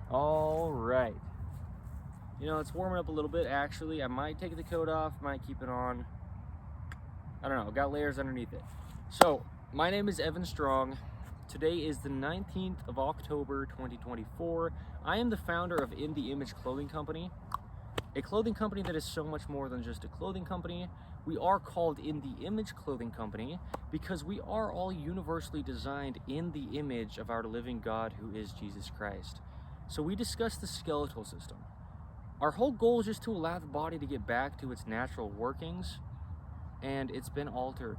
All right. You know, it's warming up a little bit, actually. I might take the coat off, might keep it on. I don't know, got layers underneath it. So, my name is Evan Strong. Today is the 19th of October, 2024. I am the founder of In The Image Clothing Company, a clothing company that is so much more than just a clothing company. We are called In The Image Clothing Company because we are all universally designed in the image of our living God, who is Jesus Christ. So we discuss the skeletal system. Our whole goal is just to allow the body to get back to its natural workings, and it's been altered.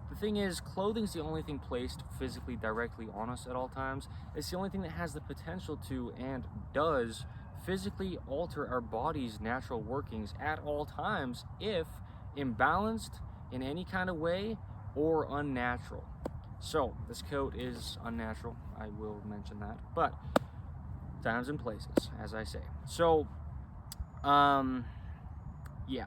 The thing is, clothing's the only thing placed physically directly on us at all times. It's the only thing that has the potential to, and does, physically alter our body's natural workings at all times if imbalanced in any kind of way or unnatural. So, this coat is unnatural, I will mention that, but times and places, as I say. So, yeah.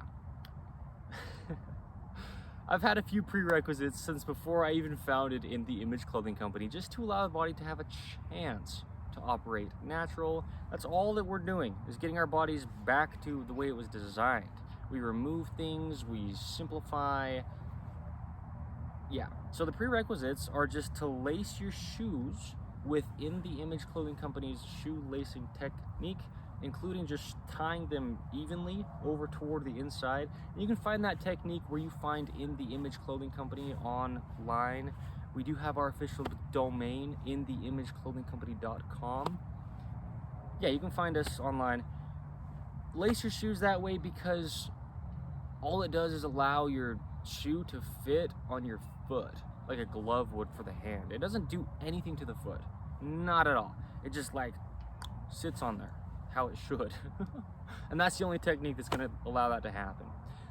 I've had a few prerequisites since before I even founded In The Image Clothing Company, just to allow the body to have a chance to operate natural. That's all that we're doing, is getting our bodies back to the way it was designed. We remove things, we simplify. Yeah, so the prerequisites are just to lace your shoes within the Image Clothing Company's shoe lacing technique, including just tying them evenly over toward the inside. And you can find that technique where you find In The Image Clothing Company online. We do have our official domain, InTheImageClothingCompany.com. Yeah, you can find us online. Lace your shoes that way because all it does is allow your shoe to fit on your foot like a glove would for the hand. It doesn't do anything to the foot, not at all. It just like sits on there how it should. And that's the only technique that's going to allow that to happen.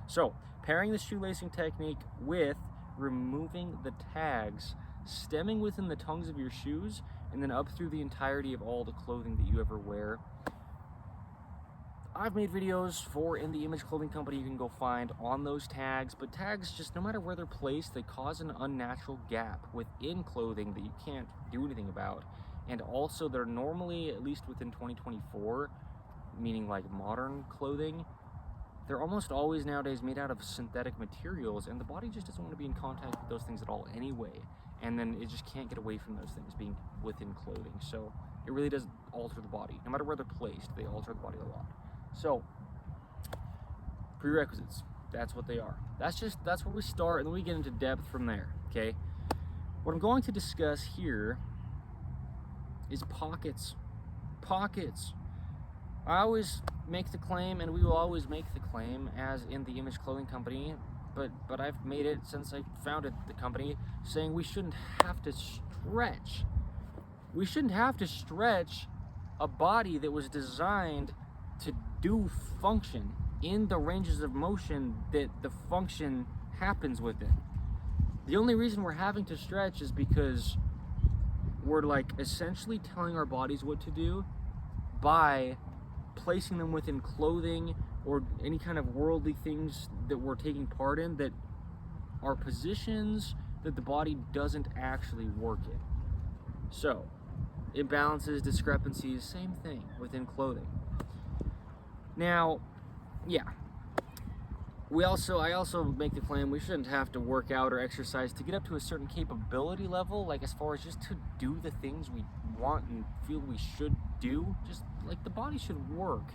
So, pairing the shoelacing technique with removing the tags stemming within the tongues of your shoes and then up through the entirety of all the clothing that you ever wear. I've made videos for In The Image Clothing Company you can go find on those tags, but tags, just no matter where they're placed, they cause an unnatural gap within clothing that you can't do anything about. And also, they're normally, at least within 2024, meaning like modern clothing, they're almost always nowadays made out of synthetic materials, and the body just doesn't want to be in contact with those things at all anyway. And then it just can't get away from those things being within clothing. So it really does alter the body. No matter where they're placed, they alter the body a lot. So, prerequisites, that's what they are. That's where we start, and then we get into depth from there, okay? What I'm going to discuss here is pockets. Pockets. I always make the claim, and we will always make the claim as In The Image Clothing Company, but I've made it since I founded the company, saying we shouldn't have to stretch. We shouldn't have to stretch a body that was designed to do function in the ranges of motion that the function happens within. The only reason we're having to stretch is because we're like essentially telling our bodies what to do by placing them within clothing or any kind of worldly things that we're taking part in that are positions that the body doesn't actually work in. So, imbalances, discrepancies, same thing within clothing. Now, yeah, I also make the claim we shouldn't have to work out or exercise to get up to a certain capability level, like as far as just to do the things we want and feel we should do, just like the body should work.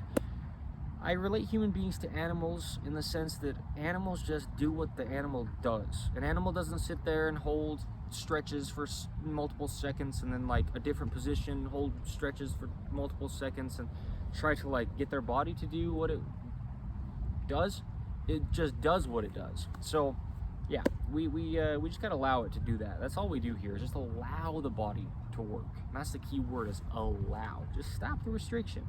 I relate human beings to animals in the sense that animals just do what the animal does. An animal doesn't sit there and hold stretches for multiple seconds and then like a different position, hold stretches for multiple seconds and try to like get their body to do what it does. It just does what it does. So yeah, we just gotta allow it to do that. That's all we do here, is just allow the body to work. And that's the key word, is allow. Just stop the restriction.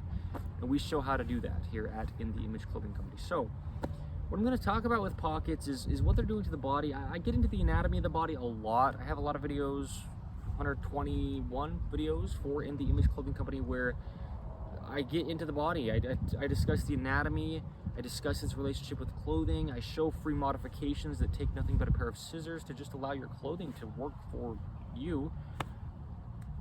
And we show how to do that here at In The Image Clothing Company. So what I'm going to talk about with pockets is what they're doing to the body. I get into the anatomy of the body a lot. I have a lot of videos, 121 videos for In The Image Clothing Company, where I get into the body. I discuss the anatomy. I discuss its relationship with clothing. I show free modifications that take nothing but a pair of scissors to just allow your clothing to work for you.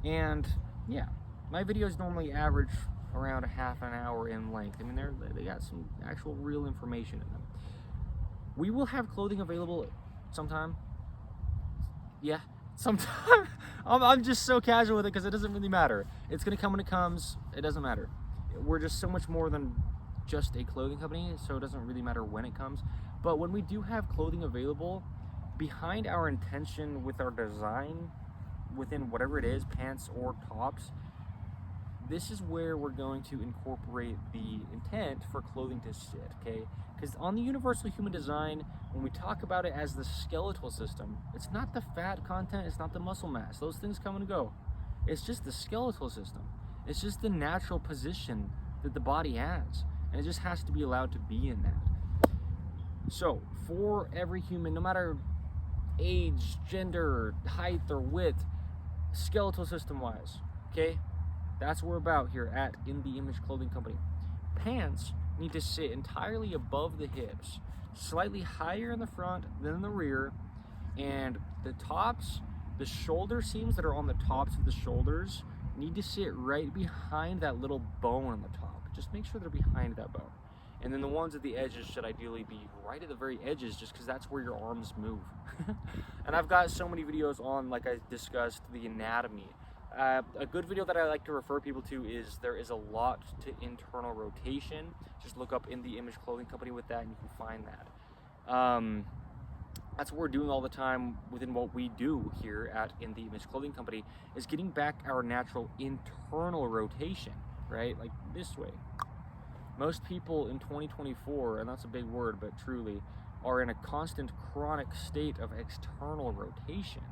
And yeah, my videos normally average around a half an hour in length. I mean, they got some actual real information in them. We will have clothing available sometime. Yeah, sometime. I'm just so casual with it because it doesn't really matter. It's gonna come when it comes. It doesn't matter. We're just so much more than just a clothing company, so it doesn't really matter when it comes. But when we do have clothing available, behind our intention with our design, within whatever it is, pants or tops, this is where we're going to incorporate the intent for clothing to sit, okay? Because on the universal human design, when we talk about it as the skeletal system, it's not the fat content, it's not the muscle mass. Those things come and go. It's just the skeletal system. It's just the natural position that the body has, and it just has to be allowed to be in that. So, for every human, no matter age, gender, height, or width, skeletal system-wise, okay? That's what we're about here at In The Image Clothing Company. Pants need to sit entirely above the hips, slightly higher in the front than in the rear, and the tops, the shoulder seams that are on the tops of the shoulders need to sit right behind that little bone on the top. Just make sure they're behind that bone. And then the ones at the edges should ideally be right at the very edges, just because that's where your arms move. And I've got so many videos on, like I discussed, the anatomy. A good video that I like to refer people to is there is a lot to internal rotation. Just look up In The Image Clothing Company with that and you can find that. That's what we're doing all the time within what we do here at In The Image Clothing Company, is getting back our natural internal rotation, right? Like this way. Most people in 2024, and that's a big word, but truly, are in a constant chronic state of external rotation.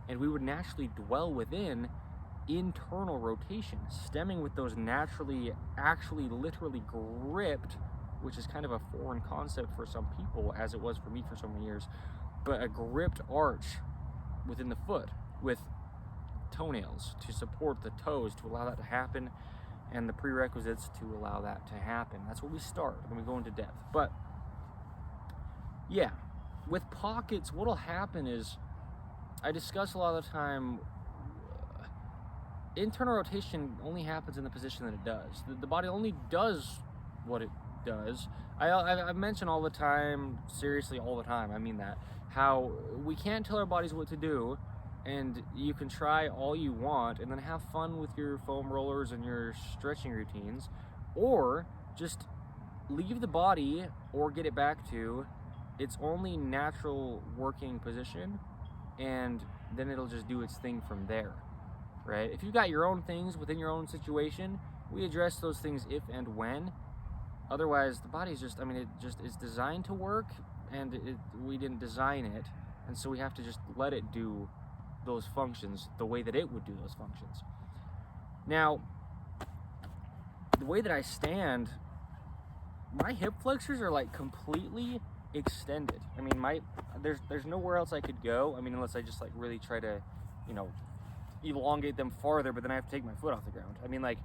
And we would naturally dwell within internal rotation, stemming with those naturally, actually, literally gripped, which is kind of a foreign concept for some people, as it was for me for so many years, but a gripped arch within the foot with toenails to support the toes to allow that to happen, and the prerequisites to allow that to happen. That's where we start, then we go into depth. But yeah, with pockets, what'll happen is, I discuss a lot of the time, internal rotation only happens in the position that it does. The body only does what it does. I mention all the time, seriously all the time, I mean that, how we can't tell our bodies what to do, and you can try all you want and then have fun with your foam rollers and your stretching routines, or just leave the body or get it back to its only natural working position, and then it'll just do its thing from there, right? If you've got your own things within your own situation, we address those things if and when. Otherwise, the body's just, I mean, it just is designed to work, and we didn't design it, and so we have to just let it do those functions the way that it would do those functions. Now, the way that I stand, my hip flexors are like completely extended. I mean, there's nowhere else I could go. I mean, unless I just like really try to, you know, elongate them farther, but then I have to take my foot off the ground. I mean, like,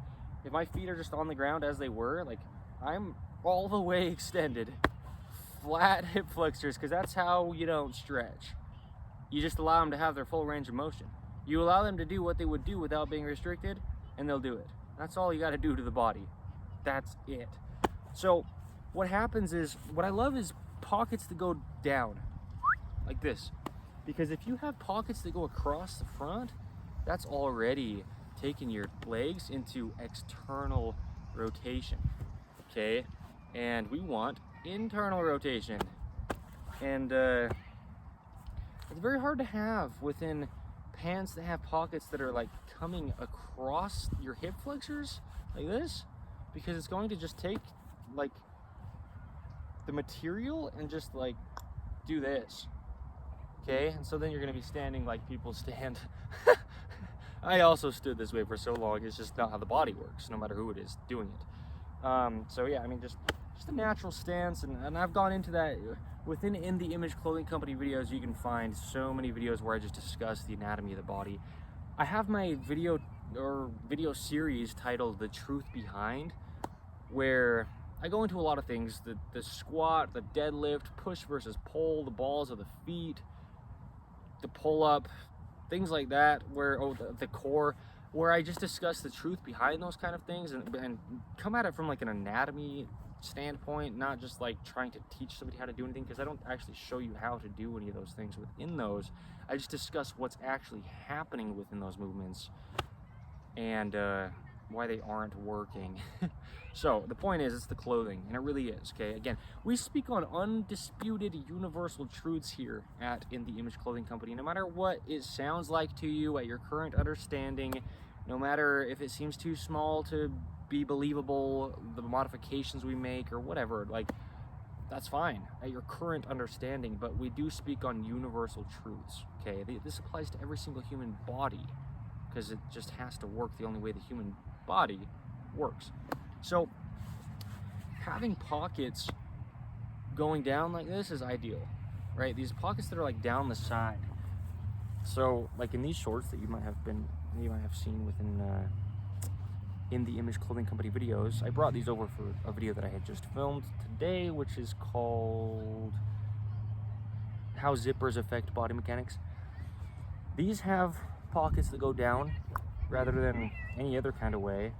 if my feet are just on the ground as they were, like, I'm all the way extended, flat hip flexors, because that's how you don't stretch. You just allow them to have their full range of motion. You allow them to do what they would do without being restricted, and they'll do it. That's all you got to do to the body. That's it. So what happens is, what I love is pockets that go down like this, because if you have pockets that go across the front, that's already taking your legs into external rotation, okay? And we want internal rotation, and it's very hard to have within pants that have pockets that are like coming across your hip flexors like this, because it's going to just take like the material and just like do this, okay? And so then you're going to be standing like people stand. I also stood this way for so long. It's just not how the body works, no matter who it is doing it. So yeah, I mean, just a natural stance, and I've gone into that within In The Image Clothing Company videos. You can find so many videos where I just discuss the anatomy of the body. I have my video series titled The Truth Behind, where I go into a lot of things, the squat, the deadlift, push versus pull, the balls of the feet, the pull up, things like that, where the core. where I just discuss the truth behind those kind of things and come at it from like an anatomy standpoint, not just like trying to teach somebody how to do anything, because I don't actually show you how to do any of those things within those. I just discuss what's actually happening within those movements and why they aren't working. So the point is, it's the clothing, and it really is, okay? Again, we speak on undisputed universal truths here at In The Image Clothing Company. No matter what it sounds like to you at your current understanding, no matter if it seems too small to be believable, the modifications we make or whatever, like, that's fine at your current understanding, but we do speak on universal truths, okay? This applies to every single human body, because it just has to work the only way the human body works. So having pockets going down like this is ideal, right? These pockets that are like down the side. So like in these shorts that you might have seen within In The Image Clothing Company videos, I brought these over for a video that I had just filmed today, which is called How Zippers Affect Body Mechanics. These have pockets that go down rather than any other kind of way,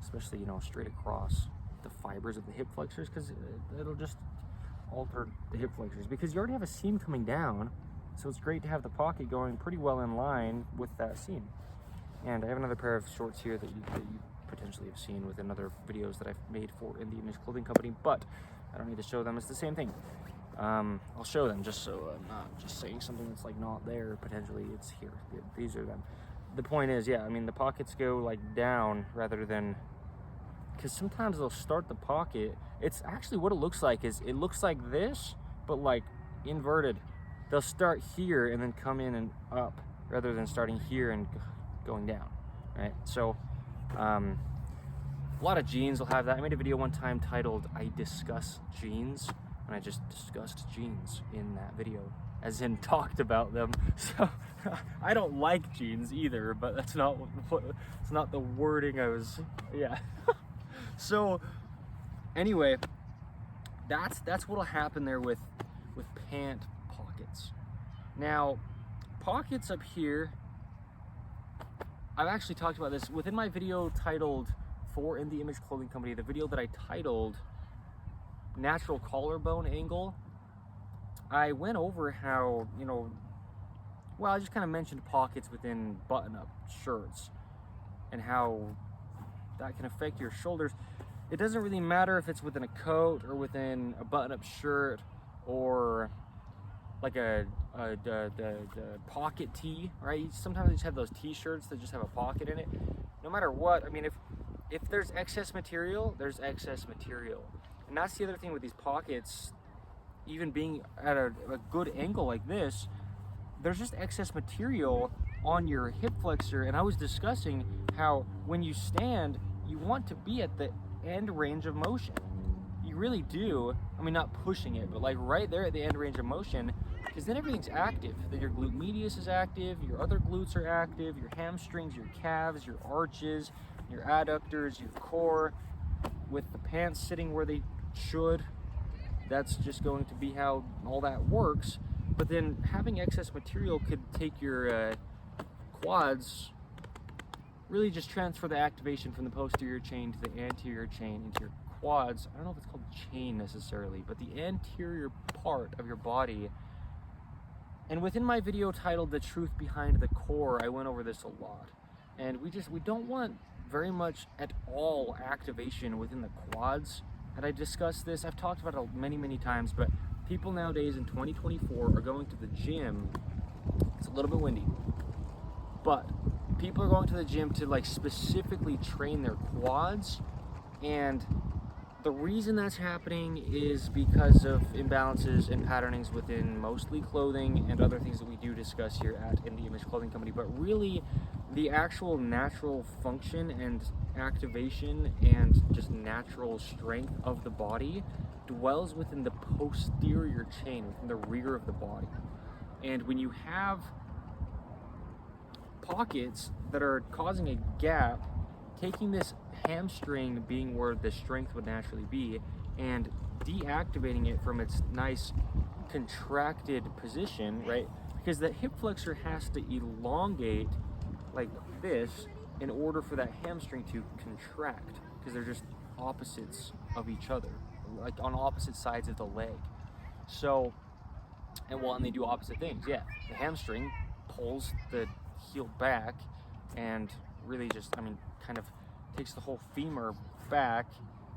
especially, you know, straight across the fibers of the hip flexors, because it'll just alter the hip flexors, because you already have a seam coming down. So it's great to have the pocket going pretty well in line with that seam. And I have another pair of shorts here that you potentially have seen within other videos that I've made for In The Image Clothing Company, but I don't need to show them. It's the same thing. I'll show them just so I'm not just saying something that's like not there. Potentially it's here. These are them. The point is, yeah, I mean, the pockets go like down rather than, because sometimes they'll start the pocket. It's actually what it looks like is it looks like this, but like inverted. They'll start here and then come in and up rather than starting here and going down, right? So a lot of jeans will have that. I made a video one time titled I Discuss Jeans, and I just discussed jeans in that video, as in talked about them. So I don't like jeans either, but that's not what it's not the wording I was, yeah. So anyway, that's what'll happen there with pant pockets. Now, pockets up here, I've actually talked about this within my video titled for In The Image Clothing Company, the video that I titled Natural Collarbone Angle. I went over how, you know, well, I just kind of mentioned pockets within button-up shirts and how that can affect your shoulders. It doesn't really matter if it's within a coat or within a button-up shirt or like the pocket tee, right? Sometimes they just have those t-shirts that just have a pocket in it. No matter what, I mean, if there's excess material, there's excess material. And that's the other thing with these pockets, even being at a good angle like this, there's just excess material on your hip flexor. And I was discussing how when you stand, you want to be at the end range of motion. You really do. I mean, not pushing it, but like right there at the end range of motion, because then everything's active. Then your glute medius is active, your other glutes are active, your hamstrings, your calves, your arches, your adductors, your core, with the pants sitting where they should. That's just going to be how all that works. But then having excess material could take your quads, really just transfer the activation from the posterior chain to the anterior chain into your quads. I don't know if it's called chain necessarily, but the anterior part of your body. And within my video titled The Truth Behind the Core, I went over this a lot. And we don't want very much at all activation within the quads. And I discussed this, I've talked about it many times, but people nowadays in 2024 are going to the gym. It's a little bit windy, but people are going to the gym to like specifically train their quads. And the reason that's happening is because of imbalances and patternings within mostly clothing and other things that we do discuss here at In The Image Clothing Company. But really, the actual natural function and activation and just natural strength of the body dwells within the posterior chain, within the rear of the body. And when you have pockets that are causing a gap, taking this hamstring being where the strength would naturally be and deactivating it from its nice contracted position, right? Because the hip flexor has to elongate like this in order for that hamstring to contract, because they're just opposites of each other, like on opposite sides of the leg. So, and they do opposite things. Yeah, the hamstring pulls the heel back and really just, kind of takes the whole femur back,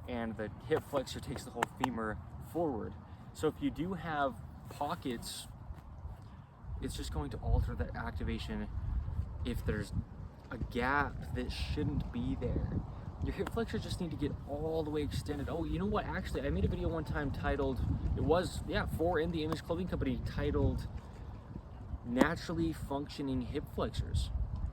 and the hip flexor takes the whole femur forward. So if you do have pockets, it's just going to alter that activation if there's a gap that shouldn't be there. Your hip flexors just need to get all the way extended. Oh, you know what? Actually, I made a video one time titled, for In the Image Clothing Company, titled Naturally Functioning Hip Flexors.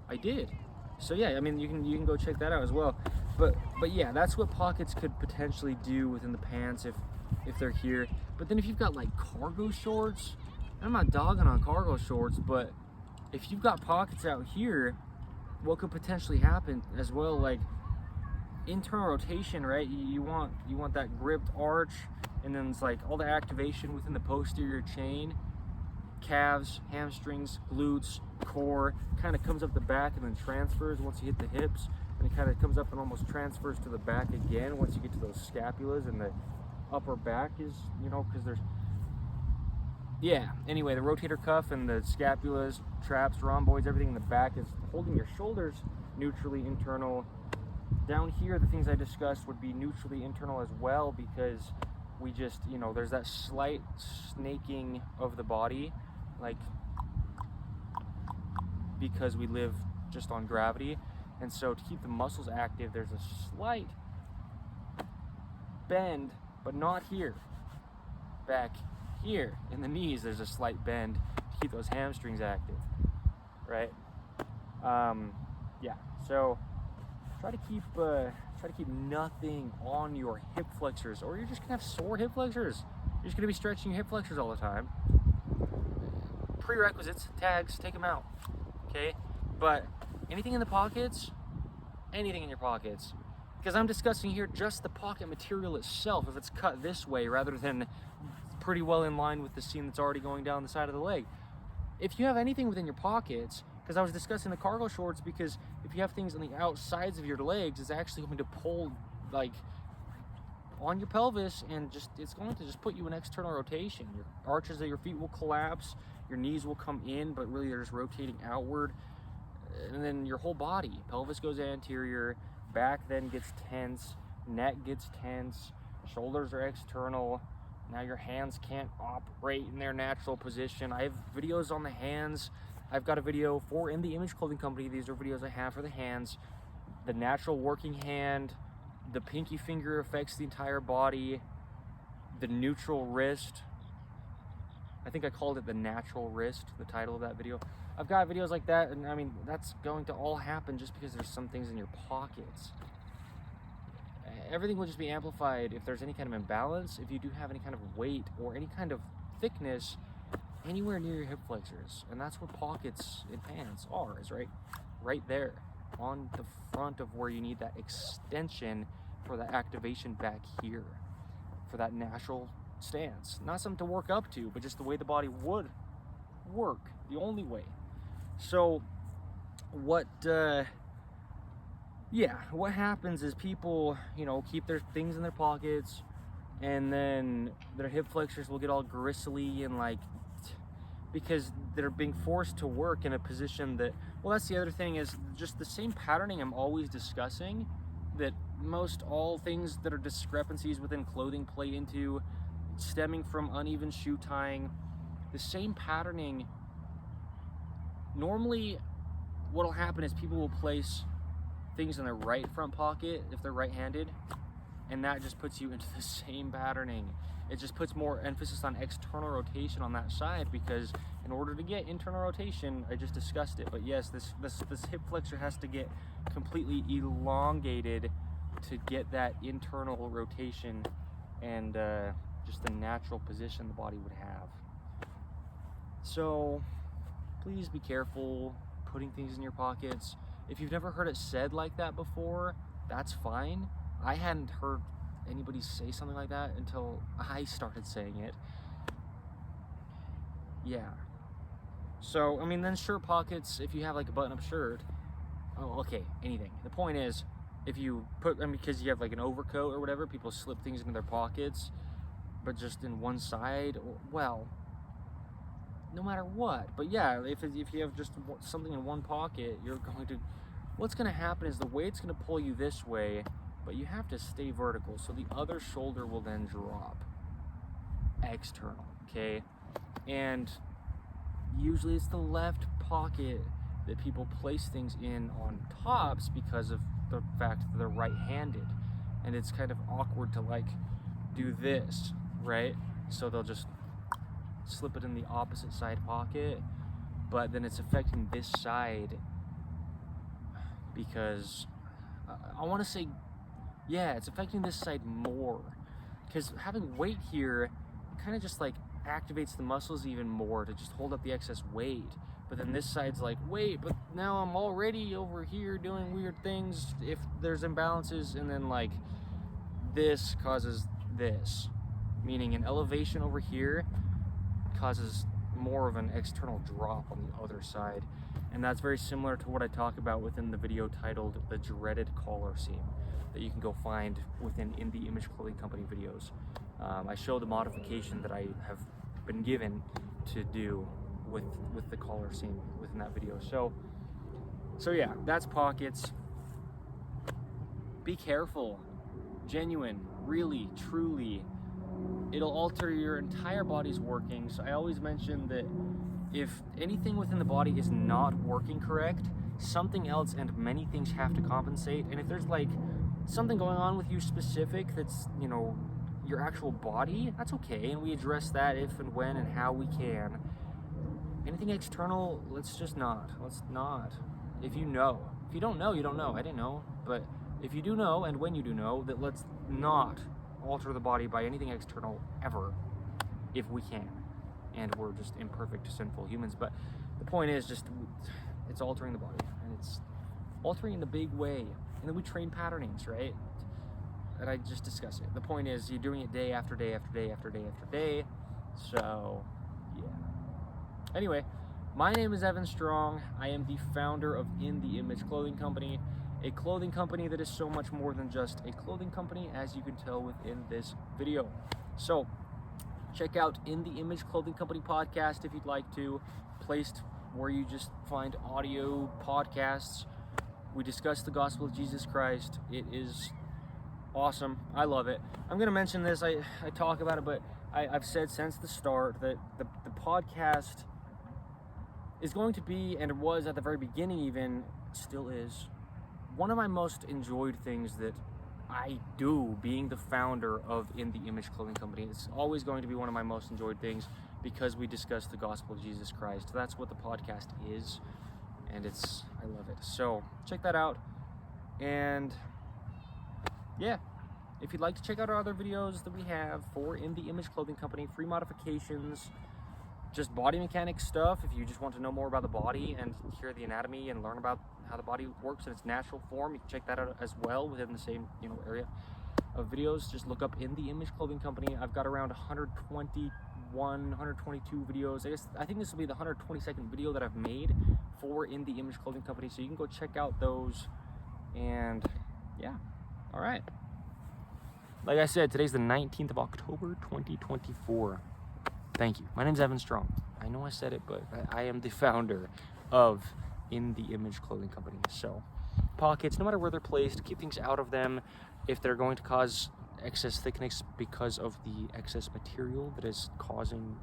I did. So yeah, you can go check that out as well. But yeah, that's what pockets could potentially do within the pants if they're here. But then if you've got like cargo shorts, I'm not dogging on cargo shorts, but if you've got pockets out here, what could potentially happen as well, like internal rotation, right? You want that gripped arch, and then it's like all the activation within the posterior chain, calves, hamstrings, glutes, core, kind of comes up the back and then transfers once you hit the hips, and it kind of comes up and almost transfers to the back again once you get to those scapulas, and the upper back is, because there's, anyway, the rotator cuff and the scapulas, traps, rhomboids, everything in the back is holding your shoulders neutrally internal. Down here, the things I discussed would be neutrally internal as well, because we just, there's that slight snaking of the body, like, because we live just on gravity. And so to keep the muscles active, there's a slight bend, but not here. Back here in the knees, there's a slight bend to keep those hamstrings active, right? So try to keep nothing on your hip flexors, or you're just gonna have sore hip flexors. You're just gonna be stretching your hip flexors all the time. Prerequisites, tags, take them out, okay? But anything in the pockets, anything in your pockets, because I'm discussing here just the pocket material itself, if it's cut this way rather than pretty well in line with the seam that's already going down the side of the leg. If you have anything within your pockets, because I was discussing the cargo shorts, because if you have things on the outsides of your legs, it's actually going to pull like on your pelvis, and it's going to just put you in external rotation. Your arches of your feet will collapse, your knees will come in, but really they're just rotating outward, and then your whole body, pelvis goes anterior, back then gets tense, neck gets tense, shoulders are external. Now your hands can't operate in their natural position. I have videos on the hands. I've got a video for In the Image Clothing Company. These are videos I have for the hands. The natural working hand, the pinky finger affects the entire body, the neutral wrist. I think I called it the natural wrist, the title of that video. I've got videos like that, and that's going to all happen just because there's some things in your pockets. Everything will just be amplified if there's any kind of imbalance, if you do have any kind of weight or any kind of thickness anywhere near your hip flexors. And that's what pockets in pants are, is right there on the front of where you need that extension for the activation back here, for that natural stance. Not something to work up to, but just the way the body would work, the only way. So what happens is people, keep their things in their pockets, and then their hip flexors will get all gristly and because they're being forced to work in a position that, that's the other thing, is just the same patterning I'm always discussing, that most all things that are discrepancies within clothing play into, stemming from uneven shoe tying. The same patterning, normally what'll happen is people will place things in their right front pocket if they're right-handed, and that just puts you into the same patterning. It just puts more emphasis on external rotation on that side, because in order to get internal rotation, I just discussed it, but yes, this hip flexor has to get completely elongated to get that internal rotation and just the natural position the body would have. So please be careful putting things in your pockets. If you've never heard it said like that before, that's fine. I hadn't heard anybody say something like that until I started saying it. Yeah. So, then shirt pockets, if you have like a button-up shirt, oh, okay, anything. The point is, if you put, I mean, because you have like an overcoat or whatever, people slip things into their pockets, but just in one side, well, no matter what. But yeah, if you have just something in one pocket, you're going to, what's going to happen is the weight's going to pull you this way, but you have to stay vertical, so the other shoulder will then drop external, okay? And usually it's the left pocket that people place things in on tops because of the fact that they're right-handed, and it's kind of awkward to like do this, right? So they'll just slip it in the opposite side pocket, but then it's affecting this side because I want to say, yeah, it's affecting this side more because having weight here kind of just like activates the muscles even more to just hold up the excess weight. But then this side's like, wait, but now I'm already over here doing weird things if there's imbalances, and then like this causes this, meaning an elevation over here causes more of an external drop on the other side. And that's very similar to what I talk about within the video titled The Dreaded Collar Seam that you can go find within In The Image Clothing Company videos. I show the modification that I have been given to do with the collar seam within that video. So yeah, that's pockets. Be careful, genuine, really, truly. It'll alter your entire body's workings. I always mention that if anything within the body is not working correct, something else and many things have to compensate. And if there's like something going on with you specific that's, you know, your actual body, that's okay, and we address that if and when and how we can. Anything external, let's not. If you know. If you don't know, you don't know. I didn't know. But if you do know, and when you do know, that let's not alter the body by anything external ever, if we can. And we're just imperfect, sinful humans. But the point is just, it's altering the body, and it's altering in a big way. And then we train patternings, right? And I just discuss it. The point is, you're doing it day after day after day after day after day. So, yeah. Anyway, my name is Evan Strong. I am the founder of In The Image Clothing Company, a clothing company that is so much more than just a clothing company, as you can tell within this video. So, check out In The Image Clothing Company podcast if you'd like to, placed where you just find audio podcasts. We discuss the gospel of Jesus Christ. It is awesome. I love it. I'm going to mention this. I talk about it, but I've said since the start that the podcast is going to be, and it was at the very beginning even, still is, one of my most enjoyed things that I do, being the founder of In The Image Clothing Company. It's always going to be one of my most enjoyed things because we discuss the gospel of Jesus Christ. That's what the podcast is, and I love it. So check that out. And yeah, if you'd like to check out our other videos that we have for In The Image Clothing Company, free modifications, just body mechanics stuff, if you just want to know more about the body and hear the anatomy and learn about how the body works in its natural form, you can check that out as well within the same, you know, area of videos. Just look up In The Image Clothing Company. I've got around 122 videos. I think this will be the 122nd video that I've made for In The Image Clothing Company, so you can go check out those. And yeah, all right. Like I said, today's the 19th of October, 2024. Thank you. My name's Evan Strong. I know I said it, but I am the founder of In The Image Clothing Company. So, pockets, no matter where they're placed, keep things out of them. If they're going to cause excess thickness because of the excess material that is causing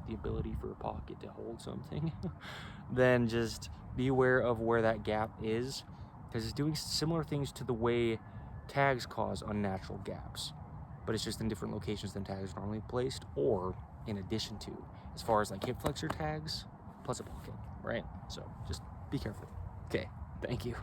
the ability for a pocket to hold something, then just be aware of where that gap is, because it's doing similar things to the way tags cause unnatural gaps, but it's just in different locations than tags are normally placed, or in addition to, as far as like hip flexor tags plus a pocket, right? So just be careful. Okay, thank you.